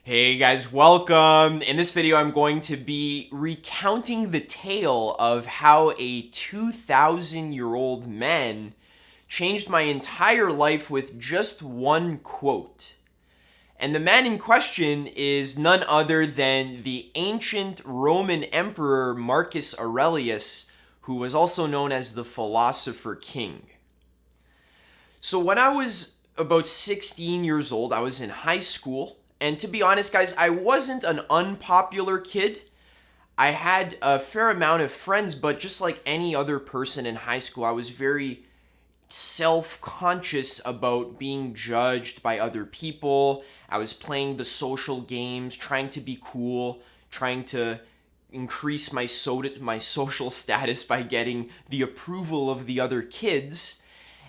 Hey guys, welcome. In this video, I'm going to be recounting the tale of how a 2,000-year-old man changed my entire life with just one quote. And the man in question is none other than the ancient Roman emperor Marcus Aurelius, who was also known as the philosopher-king. So when I was about 16 years old, I was in high school. And to be honest, guys, I wasn't an unpopular kid. I had a fair amount of friends, but just like any other person in high school, I was very self-conscious about being judged by other people. I was playing the social games, trying to be cool, trying to increase my social status by getting the approval of the other kids.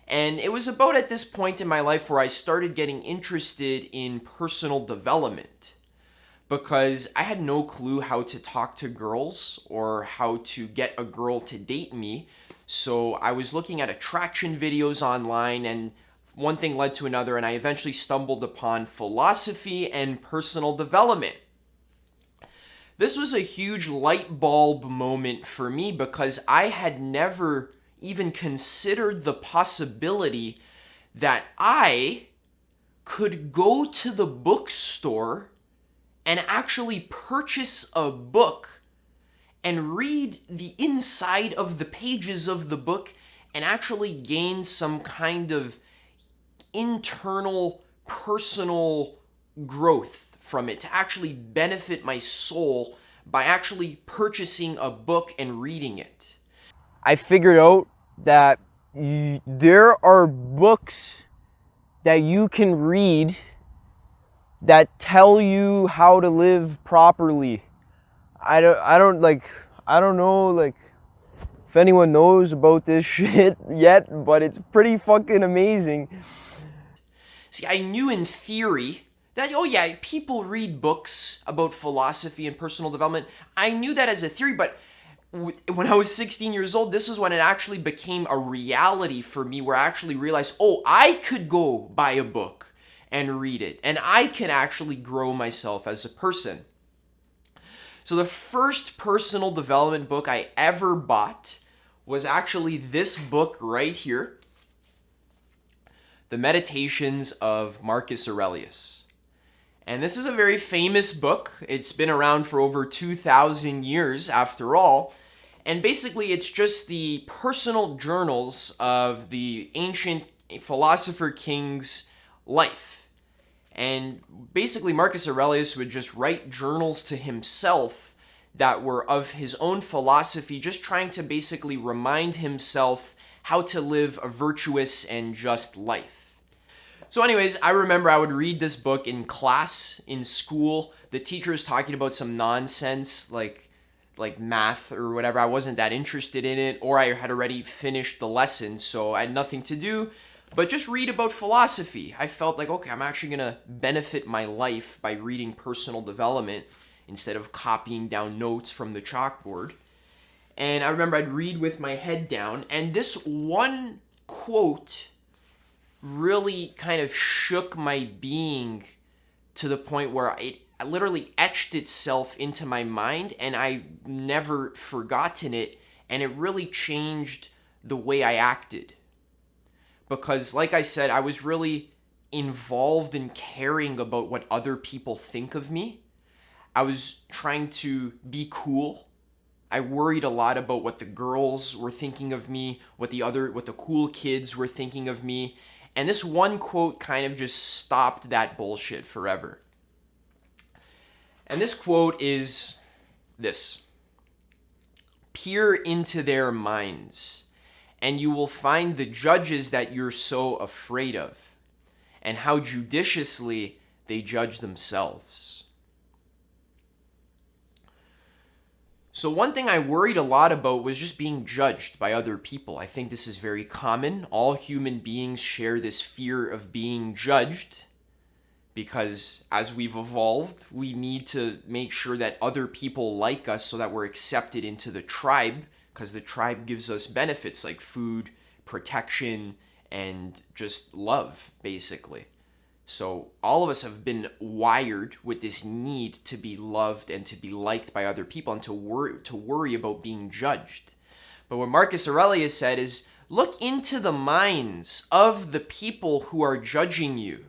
And it was about at this point in my life where I started getting interested in personal development because I had no clue how to talk to girls or how to get a girl to date me. So I was looking at attraction videos online, and one thing led to another, and I eventually stumbled upon philosophy and personal development. This was a huge light bulb moment for me because I had never even considered the possibility that I could go to the bookstore and actually purchase a book and read the inside of the pages of the book and actually gain some kind of internal personal growth from it, to actually benefit my soul by actually purchasing a book and reading it. I figured out that there are books that you can read that tell you how to live properly. I don't know if anyone knows about this shit yet, but it's pretty fucking amazing. See, I knew in theory that, oh yeah, people read books about philosophy and personal development. I knew that as a theory, but when I was 16 years old, this is when it actually became a reality for me, where I actually realized, oh, I could go buy a book and read it, and I can actually grow myself as a person. So the first personal development book I ever bought was actually this book right here, The Meditations of Marcus Aurelius. And this is a very famous book. It's been around for over 2,000 years after all. And basically, it's just the personal journals of the ancient philosopher-king's life. And basically, Marcus Aurelius would just write journals to himself that were of his own philosophy, just trying to basically remind himself how to live a virtuous and just life. So anyways, I remember I would read this book in class, in school. The teacher was talking about some nonsense, like math or whatever. I wasn't that interested in it, or I had already finished the lesson, so I had nothing to do but just read about philosophy. I felt like, okay, I'm actually gonna benefit my life by reading personal development instead of copying down notes from the chalkboard. And I remember I'd read with my head down, and this one quote really kind of shook my being to the point where it literally etched itself into my mind, and I never forgotten it, and it really changed the way I acted. Because, like I said, I was really involved in caring about what other people think of me. I was trying to be cool. I worried a lot about what the girls were thinking of me, what the cool kids were thinking of me. And this one quote kind of just stopped that bullshit forever. And this quote is this: "Peer into their minds, and you will find the judges that you're so afraid of, and how judiciously they judge themselves." So one thing I worried a lot about was just being judged by other people. I think this is very common. All human beings share this fear of being judged because as we've evolved, we need to make sure that other people like us so that we're accepted into the tribe, because the tribe gives us benefits like food, protection, and just love, basically. So all of us have been wired with this need to be loved and to be liked by other people and to worry about being judged. But what Marcus Aurelius said is, look into the minds of the people who are judging you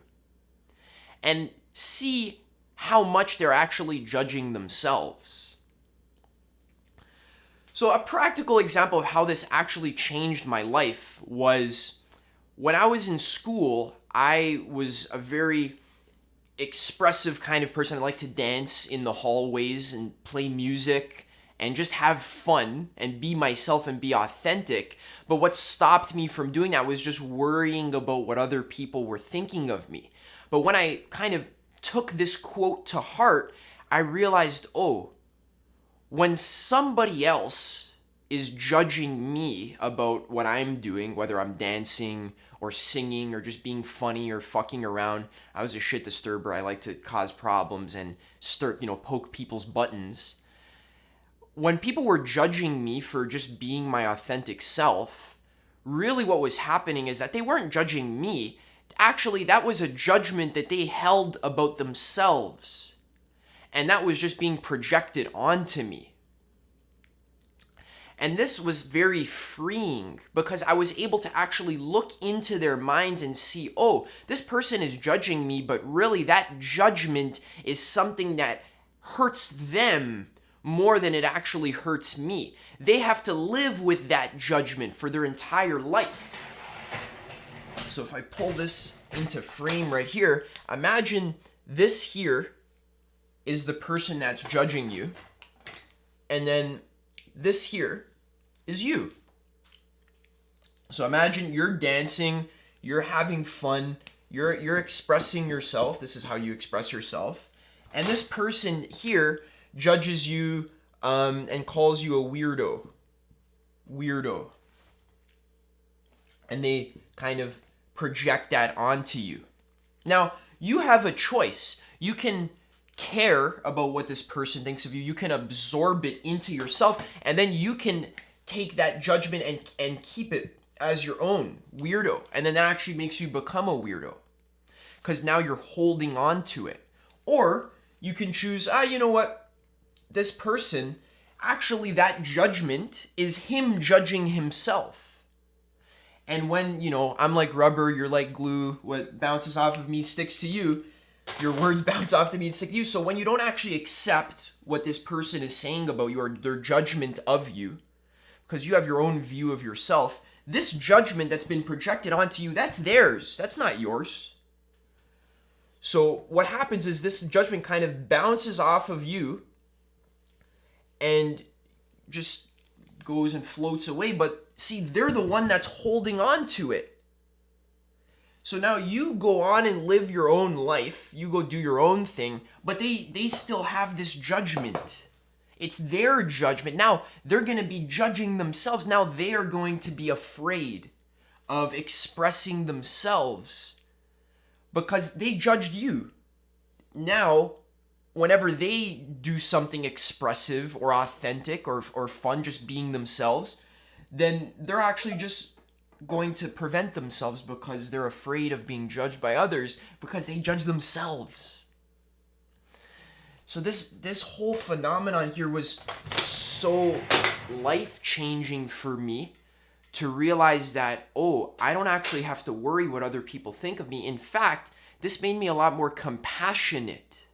and see how much they're actually judging themselves. So a practical example of how this actually changed my life was when I was in school. I was a very expressive kind of person. I like to dance in the hallways and play music and just have fun and be myself and be authentic. But what stopped me from doing that was just worrying about what other people were thinking of me. But when I kind of took this quote to heart, I realized, oh, when somebody else is judging me about what I'm doing, whether I'm dancing or singing or just being funny or fucking around. I was a shit disturber. I like to cause problems and poke people's buttons. When people were judging me for just being my authentic self, really what was happening is that they weren't judging me. Actually, that was a judgment that they held about themselves. And that was just being projected onto me. And this was very freeing because I was able to actually look into their minds and see, oh, this person is judging me, but really that judgment is something that hurts them more than it actually hurts me. They have to live with that judgment for their entire life. So if I pull this into frame right here, imagine this here is the person that's judging you, and then this here is you. So imagine you're dancing, you're having fun, you're expressing yourself. This is how you express yourself. And this person here judges you and calls you a weirdo. Weirdo. And they kind of project that onto you. Now, you have a choice. You can care about what this person thinks of you. You can absorb it into yourself, and then you can take that judgment and keep it as your own weirdo. And then that actually makes you become a weirdo because now you're holding on to it. Or you can choose, you know what? This person, actually that judgment is him judging himself. And when, I'm like rubber, you're like glue, what bounces off of me sticks to you. Your words bounce off to me and stick to you. So when you don't actually accept what this person is saying about you or their judgment of you, because you have your own view of yourself, this judgment that's been projected onto you, that's theirs. That's not yours. So what happens is this judgment kind of bounces off of you and just goes and floats away. But see, they're the one that's holding on to it. So now you go on and live your own life, you go do your own thing, but they still have this judgment. It's their judgment. Now they're going to be judging themselves. Now they are going to be afraid of expressing themselves because they judged you. Now, whenever they do something expressive or authentic or fun, just being themselves, then they're actually just going to prevent themselves because they're afraid of being judged by others because they judge themselves. So this whole phenomenon here was so life-changing for me to realize that, oh, I don't actually have to worry what other people think of me. In fact, this made me a lot more compassionate.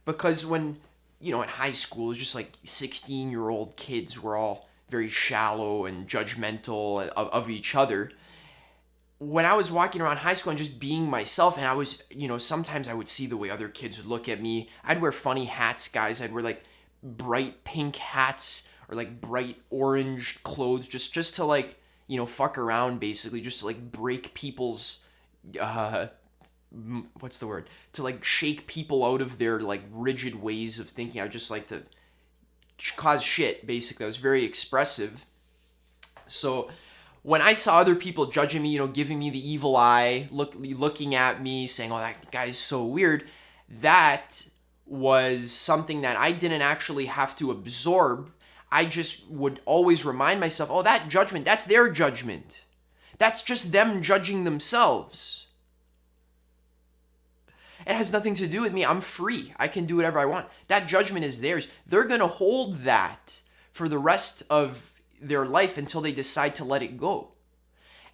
Because when, in high school, it was just like 16-year-old kids were all very shallow and judgmental of each other. When I was walking around high school and just being myself, and I was, sometimes I would see the way other kids would look at me. I'd wear funny hats, guys. I'd wear like bright pink hats or like bright orange clothes just to like, fuck around basically, just to like break people's, what's the word? To like shake people out of their like rigid ways of thinking. I would just like to cause shit, basically. I was very expressive. So when I saw other people judging me, giving me the evil eye, looking at me, saying, oh, that guy's so weird, that was something that I didn't actually have to absorb. I just would always remind myself, oh, that judgment, that's their judgment. That's just them judging themselves. It has nothing to do with me. I'm free. I can do whatever I want. That judgment is theirs. They're going to hold that for the rest of their life until they decide to let it go.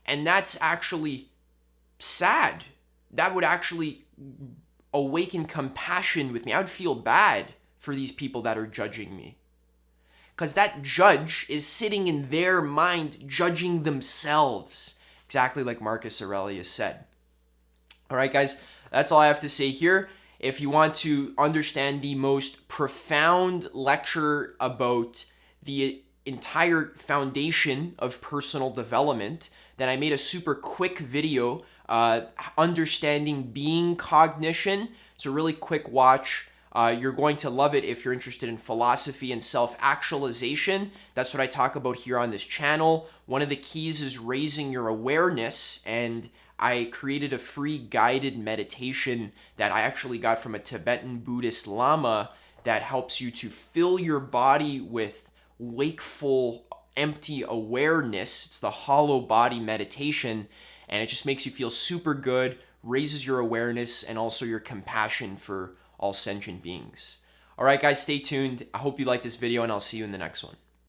And that's actually sad. That would actually awaken compassion with me. I would feel bad for these people that are judging me. Because that judge is sitting in their mind judging themselves. Exactly like Marcus Aurelius said. All right, guys, that's all I have to say here. If you want to understand the most profound lecture about the entire foundation of personal development, then I made a super quick video, understanding being cognition. It's a really quick watch. You're going to love it if you're interested in philosophy and self-actualization. That's what I talk about here on this channel. One of the keys is raising your awareness, and I created a free guided meditation that I actually got from a Tibetan Buddhist Lama that helps you to fill your body with wakeful, empty awareness. It's the hollow body meditation, and it just makes you feel super good, raises your awareness, and also your compassion for all sentient beings. All right, guys, stay tuned. I hope you like this video, and I'll see you in the next one.